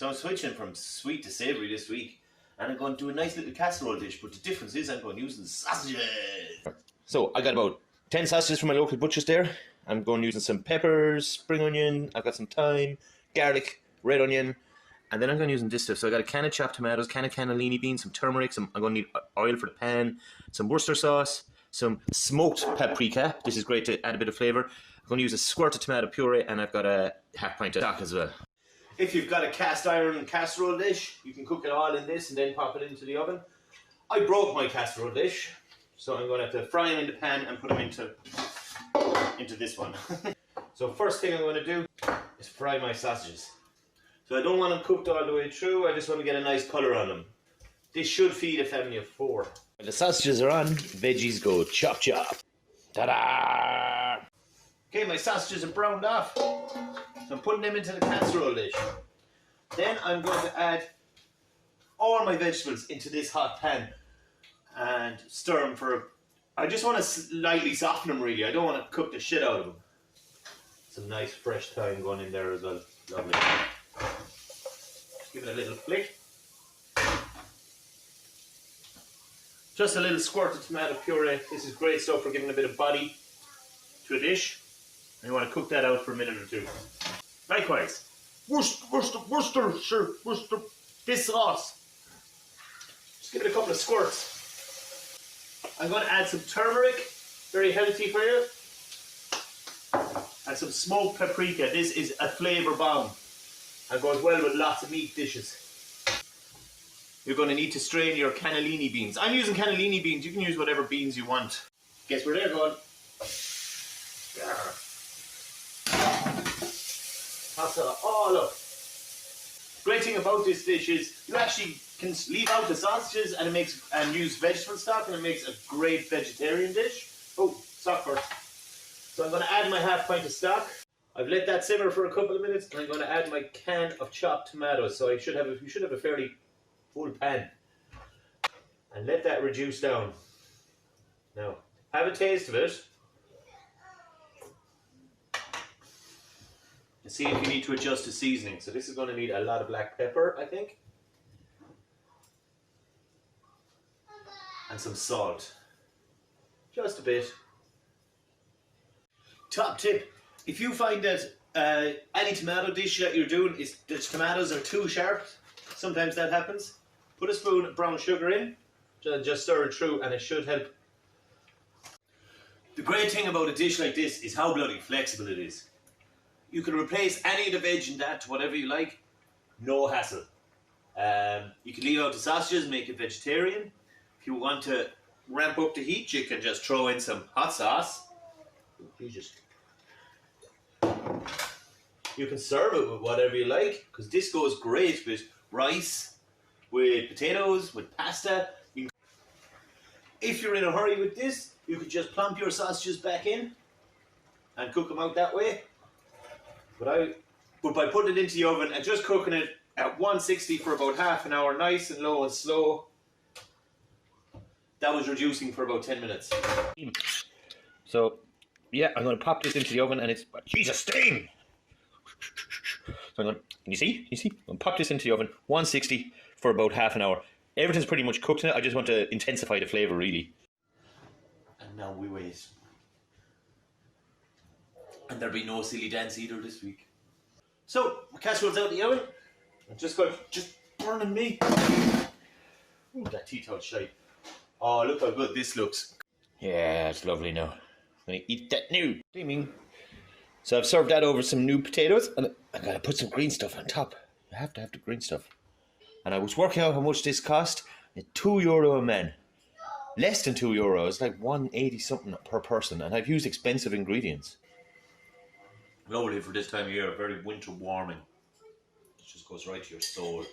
So I'm switching from sweet to savoury this week, and I'm going to do a nice little casserole dish, but the difference is I'm going to use the sausages. So I got about 10 sausages from my local butcher's there. I'm going using some peppers, spring onion, I've got some thyme, garlic, red onion, and then I'm going to using this stuff. So I got a can of chopped tomatoes, can of cannellini beans, some turmeric, I'm going to need oil for the pan, some Worcester sauce, some smoked paprika. This is great to add a bit of flavour. I'm going to use a squirt of tomato puree, and I've got a half pint of stock as well. If you've got a cast iron casserole dish, you can cook it all in this and then pop it into the oven. I broke my casserole dish, so I'm going to have to fry them in the pan and put them into this one. So first thing I'm going to do is fry my sausages. So I don't want them cooked all the way through, I just want to get a nice colour on them. This should feed a family of 4. When the sausages are on, veggies go chop chop. Ta-da! Okay, my sausages are browned off. So I'm putting them into the casserole dish. Then I'm going to add all my vegetables into this hot pan and stir them for... I just want to slightly soften them really. I don't want to cook the shit out of them. Some nice fresh thyme going in there as well. Lovely. Just give it a little flick. Just a little squirt of tomato puree. This is great stuff for giving a bit of body to a dish. And you want to cook that out for a minute or 2. Likewise, Worcester. This sauce. Just give it a couple of squirts. I'm going to add some turmeric, very healthy for you. And some smoked paprika. This is a flavour bomb and goes well with lots of meat dishes. You're going to need to strain your cannellini beans. I'm using cannellini beans. You can use whatever beans you want. Guess where they're going? Toss it all up. Great thing about this dish is you actually can leave out the sausages and use vegetable stock, and it makes a great vegetarian dish. Oh, stock first. So I'm going to add my half pint of stock. I've let that simmer for a couple of minutes, and I'm going to add my can of chopped tomatoes. So you should have a fairly full pan. And let that reduce down. Now, have a taste of it. And see if you need to adjust the seasoning. So this is going to need a lot of black pepper, I think. And some salt. Just a bit. Top tip, if you find that any tomato dish that you're doing, the tomatoes are too sharp, sometimes that happens, put a spoon of brown sugar in, just stir it through, and it should help. The great thing about a dish like this is how bloody flexible it is. You can replace any of the veg in that to whatever you like, no hassle. You can leave out the sausages and make it vegetarian. If you want to ramp up the heat, you can just throw in some hot sauce. You can serve it with whatever you like, because this goes great with rice, with potatoes, with pasta. If you're in a hurry with this, you could just plump your sausages back in and cook them out that way. But by putting it into the oven and just cooking it at 160 for about half an hour, nice and low and slow, that was reducing for about 10 minutes. So, yeah, I'm going to pop this into the oven, and it's... Jesus, steam! So I'm going to... Can you see? I'm going to pop this into the oven, 160 for about half an hour. Everything's pretty much cooked in it. I just want to intensify the flavour, really. And now we wait. And there'll be no silly dance either this week. So, my casserole's out of the oven. I'm just burning me. Ooh, that tea towel shite. Oh, look how good this looks. Yeah, it's lovely now. I'm going to eat that now. Steaming. So I've served that over some new potatoes, and I'm going to put some green stuff on top. You have to have the green stuff. And I was working out how much this cost. It's €2 a man. Less than €2. It's like 180 something per person, and I've used expensive ingredients. Lovely for this time of year, very winter warming. It just goes right to your soul.